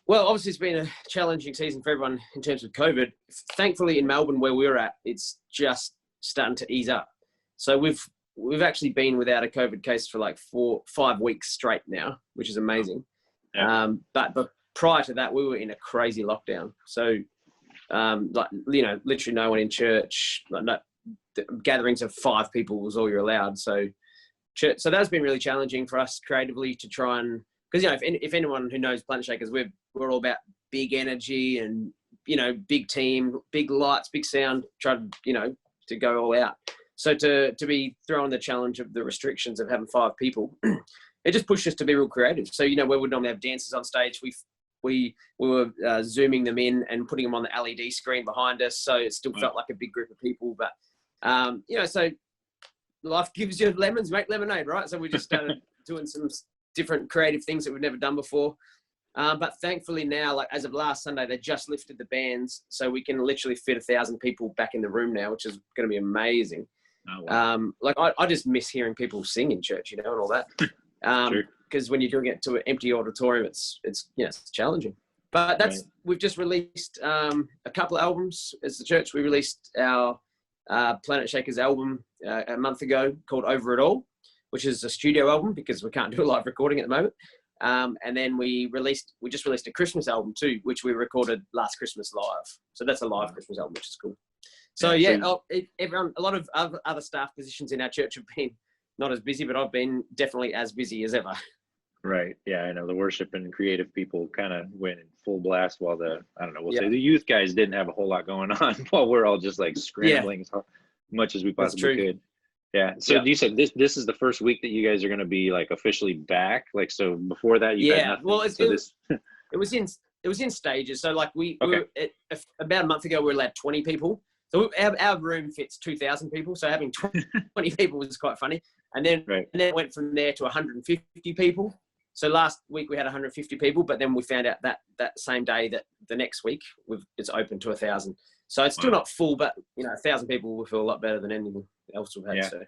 Well, obviously it's been a challenging season for everyone in terms of COVID. Thankfully in Melbourne where we're at, it's just starting to ease up. So we've actually been without a COVID case for like 5 weeks straight now, which is amazing. Yeah. But prior to that, we were in a crazy lockdown. So, like, you know, literally no one in church, like gatherings of 5 people was all you're allowed. So that's been really challenging for us creatively to try and, because, you know, if anyone who knows Planetshakers, we're all about big energy and, you know, big team, big lights, big sound, try to, you know, to go all out. So to be thrown the challenge of the restrictions of having 5 people, it just pushed us to be real creative. So, you know, we would normally have dancers on stage. We were zooming them in and putting them on the LED screen behind us. So it still felt like a big group of people. But, you know, so life gives you lemons, make lemonade, right? So we just started doing some different creative things that we've never done before. But thankfully now, like as of last Sunday, they just lifted the bans. So we can literally fit 1,000 people back in the room now, which is going to be amazing. Oh, wow. Like I just miss hearing people sing in church, you know, and all that. Because when you're doing it to an empty auditorium, it's you know, it's challenging. But we've just released a couple of albums as the church. We released our Planetshakers album a month ago called Over It All, which is a studio album because we can't do a live recording at the moment. And then we just released a Christmas album too, which we recorded last Christmas live. So that's a live Christmas album, which is cool. So everyone, a lot of other staff positions in our church have been not as busy, but I've been definitely as busy as ever. Right. Yeah, I know the worship and creative people kind of went in full blast while we'll say the youth guys didn't have a whole lot going on while we're all just like scrambling as much as we possibly could. Yeah. So you said this is the first week that you guys are going to be like officially back. Like, so before that you had nothing. Well, it was in stages. So like we were about a month ago, we were allowed 20 people. So our room fits 2,000 people. So having 20 people was quite funny. And then it went from there to 150 people. So last week we had 150 people, but then we found out that same day that the next week it's open to 1,000. So it's still not full, but you know, 1,000 people will feel a lot better than anything else we've had. So